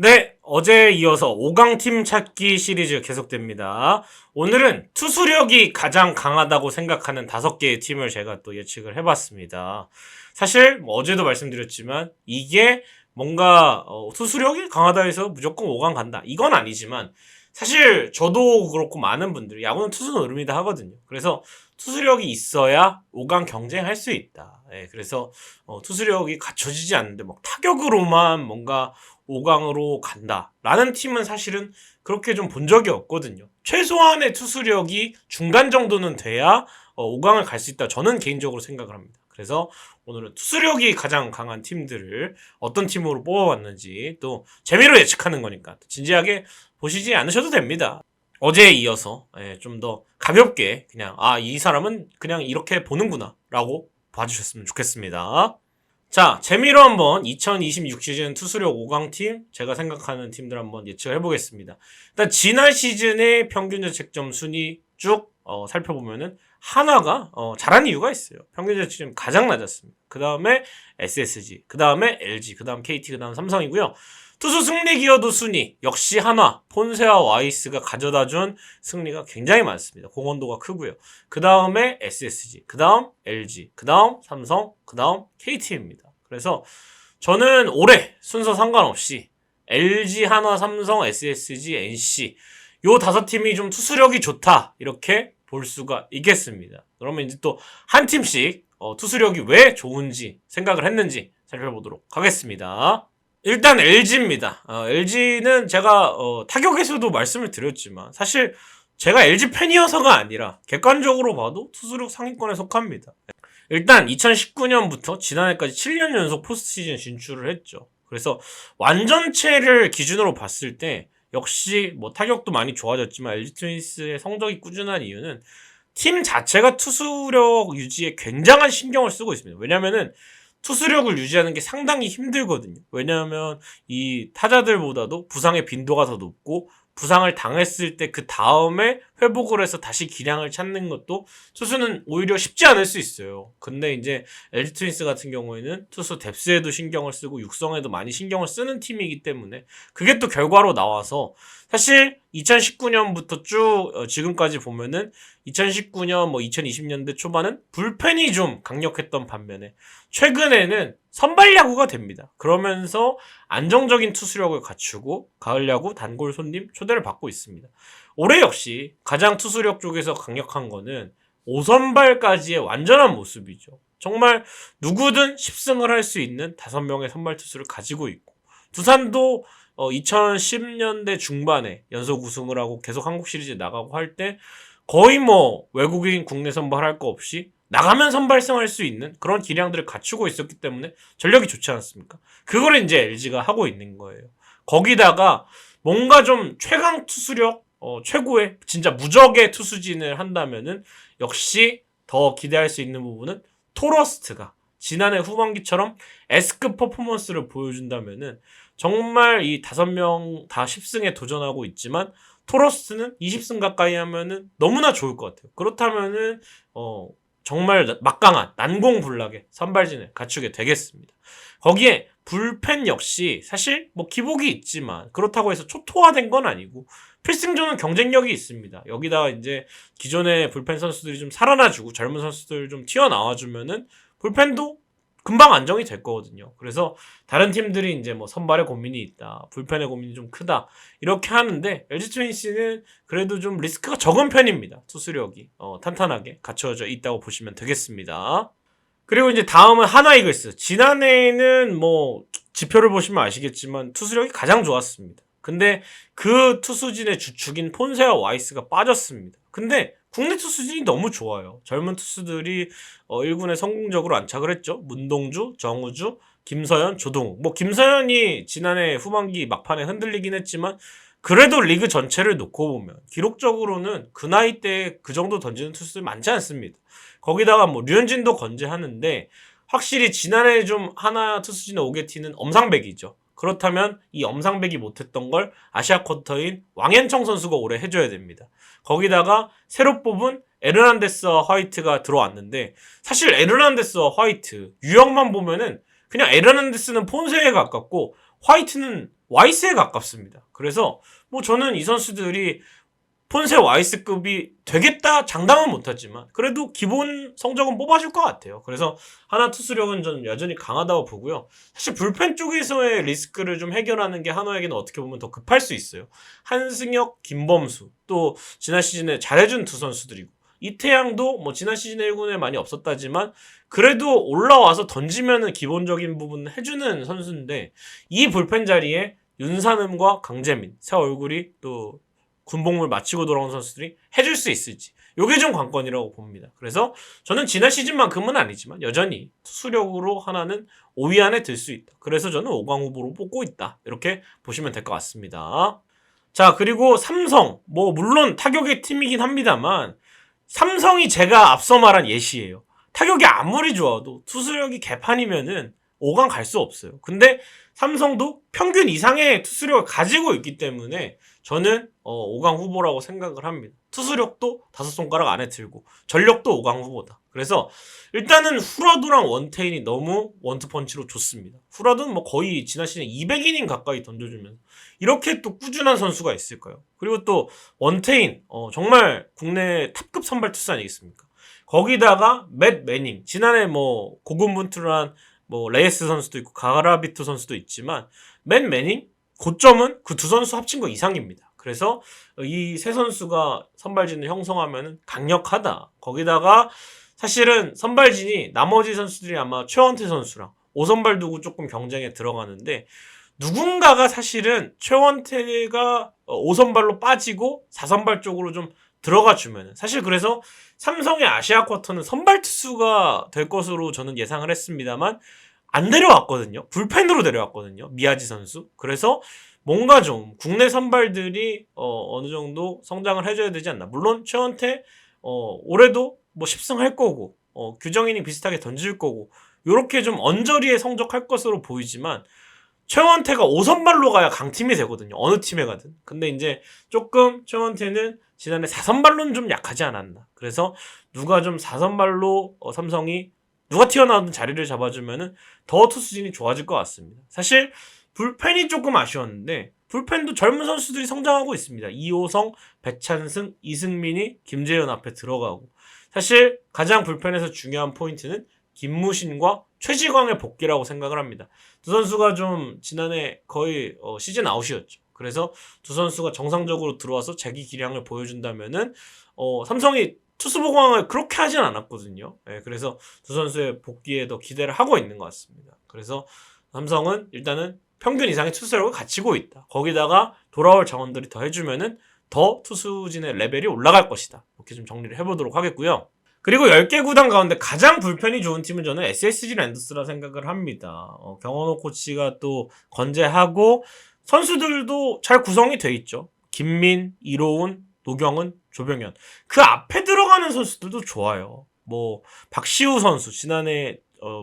네, 어제에 이어서 5강팀 찾기 시리즈 계속됩니다. 오늘은 투수력이 가장 강하다고 생각하는 5개의 팀을 제가 또 예측을 해봤습니다. 사실 뭐 어제도 말씀드렸지만 이게 뭔가 투수력이 강하다 해서 무조건 5강 간다. 이건 아니지만 사실 저도 그렇고 많은 분들이 야구는 투수는 흐름이다 하거든요. 그래서 투수력이 있어야 5강 경쟁할 수 있다. 예, 그래서 투수력이 갖춰지지 않는데 막 타격으로만 뭔가 5강으로 간다라는 팀은 사실은 그렇게 좀 본 적이 없거든요. 최소한의 투수력이 중간 정도는 돼야 5강을 갈 수 있다. 저는 개인적으로 생각을 합니다. 그래서 오늘은 투수력이 가장 강한 팀들을 어떤 팀으로 뽑아봤는지 또 재미로 예측하는 거니까 진지하게 보시지 않으셔도 됩니다. 어제에 이어서 좀 더 가볍게 그냥 이 사람은 그냥 이렇게 보는구나 라고 봐주셨으면 좋겠습니다. 자, 재미로 한번 2026 시즌 투수력 5강팀 제가 생각하는 팀들 한번 예측을 해보겠습니다. 일단 지난 시즌의 평균 자책점 순위 쭉 살펴보면은 한화가 잘한 이유가 있어요. 평균 자책점이 가장 낮았습니다. 그 다음에 SSG, 그 다음에 LG, 그 다음 KT, 그 다음 삼성이고요. 투수 승리 기여도 순위 역시 한화, 폰세와 와이스가 가져다준 승리가 굉장히 많습니다. 공헌도가 크고요. 그 다음에 SSG, 그 다음 LG, 그 다음 삼성, 그 다음 KT입니다. 그래서 저는 올해 순서 상관없이 LG, 한화, 삼성, SSG, NC 요 5팀이 좀 투수력이 좋다 이렇게 볼 수가 있겠습니다. 그러면 이제 또 한 팀씩 투수력이 왜 좋은지 생각을 했는지 살펴보도록 하겠습니다. 일단 LG입니다. LG는 제가 타격에서도 말씀을 드렸지만 사실 제가 LG 팬이어서가 아니라 객관적으로 봐도 투수력 상위권에 속합니다. 일단 2019년부터 지난해까지 7년 연속 포스트시즌 진출을 했죠. 그래서 완전체를 기준으로 봤을 때 역시 뭐 타격도 많이 좋아졌지만 LG 트윈스의 성적이 꾸준한 이유는 팀 자체가 투수력 유지에 굉장한 신경을 쓰고 있습니다. 왜냐면은 투수력을 유지하는 게 상당히 힘들거든요. 왜냐하면 이 타자들보다도 부상의 빈도가 더 높고 부상을 당했을 때 그 다음에 회복을 해서 다시 기량을 찾는 것도 투수는 오히려 쉽지 않을 수 있어요. 근데 이제 LG 트윈스 같은 경우에는 투수 뎁스에도 신경을 쓰고 육성에도 많이 신경을 쓰는 팀이기 때문에 그게 또 결과로 나와서 사실 2019년부터 쭉 지금까지 보면은 2019년 뭐 2020년대 초반은 불펜이 좀 강력했던 반면에 최근에는 선발 야구가 됩니다. 그러면서 안정적인 투수력을 갖추고 가을 야구 단골 손님 초대를 받고 있습니다. 올해 역시 가장 투수력 쪽에서 강력한 거는 5선발까지의 완전한 모습이죠. 정말 누구든 10승을 할 수 있는 5명의 선발 투수를 가지고 있고 두산도 2010년대 중반에 연속 우승을 하고 계속 한국 시리즈에 나가고 할 때 거의 뭐 외국인 국내 선발할 거 없이 나가면 선발승할 수 있는 그런 기량들을 갖추고 있었기 때문에 전력이 좋지 않았습니까? 그걸 이제 LG가 하고 있는 거예요. 거기다가 뭔가 좀 최강 투수력, 최고의 진짜 무적의 투수진을 한다면은 역시 더 기대할 수 있는 부분은 토러스트가 지난해 후반기처럼 S급 퍼포먼스를 보여준다면은 정말 이 5명 다 10승에 도전하고 있지만 토러스트는 20승 가까이 하면은 너무나 좋을 것 같아요. 그렇다면은 정말 막강한 난공불락의 선발진을 갖추게 되겠습니다. 거기에 불펜 역시 사실 뭐 기복이 있지만 그렇다고 해서 초토화된 건 아니고 필승조는 경쟁력이 있습니다. 여기다가 이제 기존의 불펜 선수들이 좀 살아나주고 젊은 선수들 좀 튀어나와주면은 불펜도 금방 안정이 될 거거든요. 그래서 다른 팀들이 이제 뭐 선발에 고민이 있다, 불펜에 고민이 좀 크다 이렇게 하는데 LG 트윈스는 그래도 좀 리스크가 적은 편입니다. 투수력이 탄탄하게 갖춰져 있다고 보시면 되겠습니다. 그리고 이제 다음은 하나 이글스. 지난해에는 뭐 지표를 보시면 아시겠지만 투수력이 가장 좋았습니다. 근데 그 투수진의 주축인 폰세와 와이스가 빠졌습니다. 근데 국내 투수진이 너무 좋아요. 젊은 투수들이 1군에 성공적으로 안착을 했죠. 문동주, 정우주, 김서현, 조동욱. 뭐 김서현이 지난해 후반기 막판에 흔들리긴 했지만 그래도 리그 전체를 놓고 보면 기록적으로는 그 나이 때 그 정도 던지는 투수들 많지 않습니다. 거기다가 뭐 류현진도 건재하는데 확실히 지난해 좀 하나 투수진의 오게티는 엄상백이죠. 그렇다면 이 엄상백이 못했던 걸 아시아 쿼터인 왕현청 선수가 올해 해줘야 됩니다. 거기다가 새로 뽑은 에르난데스와 화이트가 들어왔는데 사실 에르난데스와 화이트 유형만 보면은 그냥 에르난데스는 폰세에 가깝고 화이트는 와이스에 가깝습니다. 그래서 뭐 저는 이 선수들이 폰세 와이스급이 되겠다 장담은 못하지만 그래도 기본 성적은 뽑아줄 것 같아요. 그래서 하나 투수력은 저는 여전히 강하다고 보고요. 사실 불펜 쪽에서의 리스크를 좀 해결하는 게 한화에게는 어떻게 보면 더 급할 수 있어요. 한승혁, 김범수 또 지난 시즌에 잘해준 두 선수들이고 이태양도 뭐 지난 시즌에 1군에 많이 없었다지만 그래도 올라와서 던지면은 기본적인 부분 해주는 선수인데 이 불펜 자리에 윤산음과 강재민 새 얼굴이 또 군복무를 마치고 돌아온 선수들이 해줄 수 있을지 요게 좀 관건이라고 봅니다. 그래서 저는 지난 시즌만큼은 아니지만 여전히 투수력으로 하나는 5위 안에 들 수 있다. 그래서 저는 5강 후보로 뽑고 있다. 이렇게 보시면 될 것 같습니다. 자, 그리고 삼성 뭐 물론 타격의 팀이긴 합니다만 삼성이 제가 앞서 말한 예시예요. 타격이 아무리 좋아도 투수력이 개판이면은 5강 갈 수 없어요. 근데 삼성도 평균 이상의 투수력을 가지고 있기 때문에 저는 5강 후보라고 생각을 합니다. 투수력도 5손가락 안에 들고 전력도 5강 후보다. 그래서 일단은 후라도랑 원태인이 너무 원투펀치로 좋습니다. 후라도는 뭐 거의 지난 시즌 200이닝 가까이 던져주면서 이렇게 또 꾸준한 선수가 있을까요? 그리고 또 원태인 정말 국내 탑급 선발 투수 아니겠습니까? 거기다가 맷 매닝 지난해 뭐 고군분투한 뭐 레이스 선수도 있고 가라비토 선수도 있지만 맷 매닝 고점은 그 두 선수 합친 거 이상입니다. 그래서 이 세 선수가 선발진을 형성하면 강력하다. 거기다가 사실은 선발진이 나머지 선수들이 아마 최원태 선수랑 5선발 두고 조금 경쟁에 들어가는데 누군가가 사실은 최원태가 5선발로 빠지고 4선발 쪽으로 좀 들어가 주면은 사실 그래서 삼성의 아시아 쿼터는 선발 투수가 될 것으로 저는 예상을 했습니다만 안 데려왔거든요. 불펜으로 데려왔거든요. 미야지 선수. 그래서 뭔가 좀 국내 선발들이 어느 정도 성장을 해줘야 되지 않나. 물론 최원태 올해도 뭐 10승 할 거고 규정이닝 비슷하게 던질 거고 요렇게 좀 언저리에 성적할 것으로 보이지만 최원태가 5선발로 가야 강팀이 되거든요. 어느 팀에 가든. 근데 이제 조금 최원태는 지난해 4선발로는 좀 약하지 않았나. 그래서 누가 좀 4선발로 삼성이 누가 튀어나오든 자리를 잡아주면은 더 투수진이 좋아질 것 같습니다. 사실 불펜이 조금 아쉬웠는데 불펜도 젊은 선수들이 성장하고 있습니다. 이호성, 배찬승, 이승민이 김재현 앞에 들어가고 사실 가장 불펜에서 중요한 포인트는 김무신과 최지광의 복귀라고 생각을 합니다. 두 선수가 좀 지난해 거의 시즌 아웃이었죠. 그래서 두 선수가 정상적으로 들어와서 자기 기량을 보여준다면은 삼성이 투수 보강을 그렇게 하진 않았거든요. 네, 그래서 두 선수의 복귀에 더 기대를 하고 있는 것 같습니다. 그래서 삼성은 일단은 평균 이상의 투수력을 갖추고 있다. 거기다가 돌아올 자원들이 더 해주면은 더 투수진의 레벨이 올라갈 것이다. 이렇게 좀 정리를 해보도록 하겠고요. 그리고 10개 구단 가운데 가장 불펜이 좋은 팀은 저는 SSG 랜더스라 생각을 합니다. 경원호 코치가 또 건재하고 선수들도 잘 구성이 돼 있죠. 김민, 이로운, 노경은, 조병현. 그 앞에 들어가는 선수들도 좋아요. 뭐 박시우 선수 지난해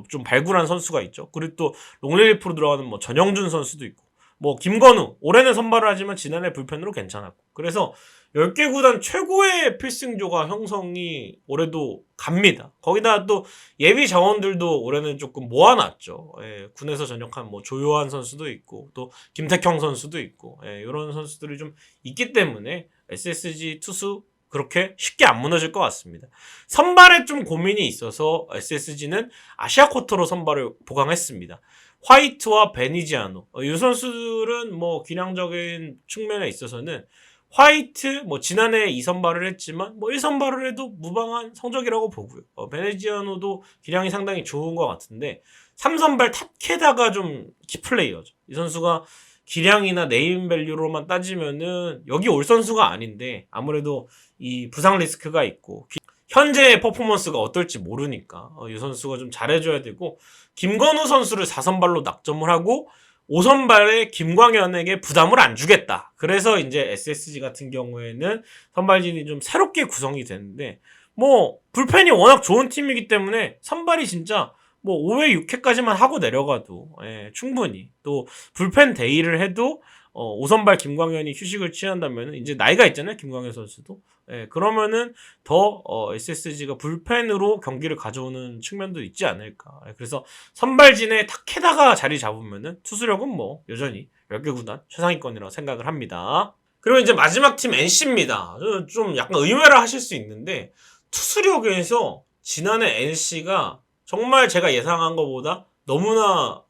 좀 발굴한 선수가 있죠. 그리고 또 롱릴리프로 들어가는 뭐 전영준 선수도 있고 뭐 김건우 올해는 선발을 하지만 지난해 불펜으로 괜찮았고 그래서 10개 구단 최고의 필승조가 형성이 올해도 갑니다. 거기다 또 예비 자원들도 올해는 조금 모아놨죠. 예, 군에서 전역한 뭐 조요한 선수도 있고 또 김택형 선수도 있고 이런 선수들이 좀 있기 때문에 SSG 투수 그렇게 쉽게 안 무너질 것 같습니다. 선발에 좀 고민이 있어서 SSG는 아시아 쿼터로 선발을 보강했습니다. 화이트와 베니지아노 이 선수들은 뭐 기량적인 측면에 있어서는 화이트 뭐 지난해 2선발을 했지만 뭐 1선발을 해도 무방한 성적이라고 보고요. 베네지아노도 기량이 상당히 좋은 것 같은데 3선발 탑캐다가 좀 키플레이어죠. 이 선수가 기량이나 네임밸류로만 따지면은 여기 올 선수가 아닌데 아무래도 이 부상 리스크가 있고 현재의 퍼포먼스가 어떨지 모르니까 이 선수가 좀 잘해줘야 되고 김건우 선수를 4선발로 낙점을 하고 5선발에 김광현에게 부담을 안 주겠다. 그래서 이제 SSG 같은 경우에는 선발진이 좀 새롭게 구성이 되는데 뭐 불펜이 워낙 좋은 팀이기 때문에 선발이 진짜 뭐 5회 6회까지만 하고 내려가도 충분히 또 불펜 데이를 해도 오선발 김광현이 휴식을 취한다면 이제 나이가 있잖아요. 김광현 선수도. 예, 그러면은 더 SSG가 불펜으로 경기를 가져오는 측면도 있지 않을까. 예, 그래서 선발진에 타케다가 자리 잡으면은 투수력은 뭐 여전히 10개 구단 최상위권이라고 생각을 합니다. 그리고 이제 마지막 팀 NC입니다. 좀 약간 의외라 하실 수 있는데 투수력에서 지난해 NC가 정말 제가 예상한 것보다 너무나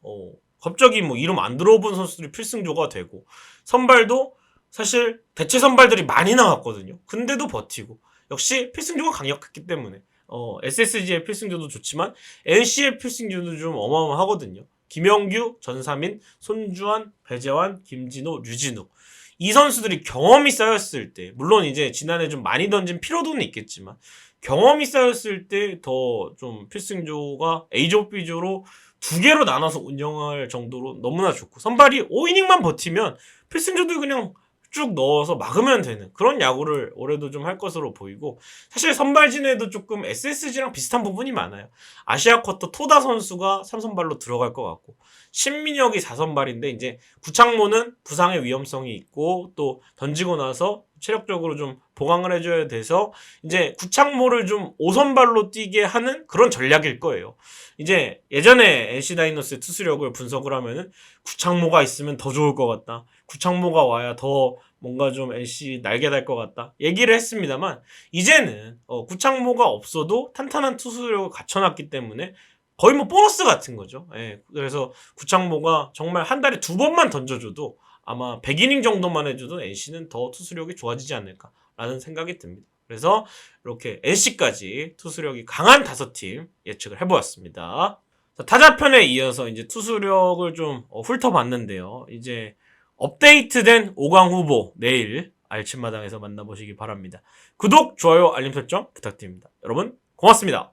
갑자기 뭐 이름 안 들어본 선수들이 필승조가 되고 선발도 사실 대체 선발들이 많이 나왔거든요. 근데도 버티고 역시 필승조가 강력했기 때문에 SSG의 필승조도 좋지만 NC의 필승조도 좀 어마어마하거든요. 김영규, 전사민, 손주환, 배재환, 김진호, 류진욱 이 선수들이 경험이 쌓였을 때 물론 이제 지난해 좀 많이 던진 피로도는 있겠지만 경험이 쌓였을 때 더 좀 필승조가 A조, B조로 두 개로 나눠서 운영할 정도로 너무나 좋고 선발이 5이닝만 버티면 필승조도 그냥 쭉 넣어서 막으면 되는 그런 야구를 올해도 좀 할 것으로 보이고 사실 선발진에도 조금 SSG랑 비슷한 부분이 많아요. 아시아 쿼터 토다 선수가 3선발로 들어갈 것 같고 신민혁이 4선발인데 이제 구창모는 부상의 위험성이 있고 또 던지고 나서 체력적으로 좀 보강을 해줘야 돼서 이제 구창모를 좀 5선발로 뛰게 하는 그런 전략일 거예요. 이제 예전에 NC 다이노스의 투수력을 분석을 하면은 구창모가 있으면 더 좋을 것 같다. 구창모가 와야 더 뭔가 좀 NC 날개 달 것 같다. 얘기를 했습니다만 이제는 구창모가 없어도 탄탄한 투수력을 갖춰놨기 때문에 거의 뭐 보너스 같은 거죠. 예, 그래서 구창모가 정말 한 달에 2번만 던져줘도 아마 100이닝 정도만 해줘도 NC는 더 투수력이 좋아지지 않을까라는 생각이 듭니다. 그래서 이렇게 NC까지 투수력이 강한 5팀 예측을 해보았습니다. 자, 타자편에 이어서 이제 투수력을 좀 훑어봤는데요. 이제 업데이트된 5강 후보 내일 알침마당에서 만나보시기 바랍니다. 구독, 좋아요, 알림 설정 부탁드립니다. 여러분 고맙습니다.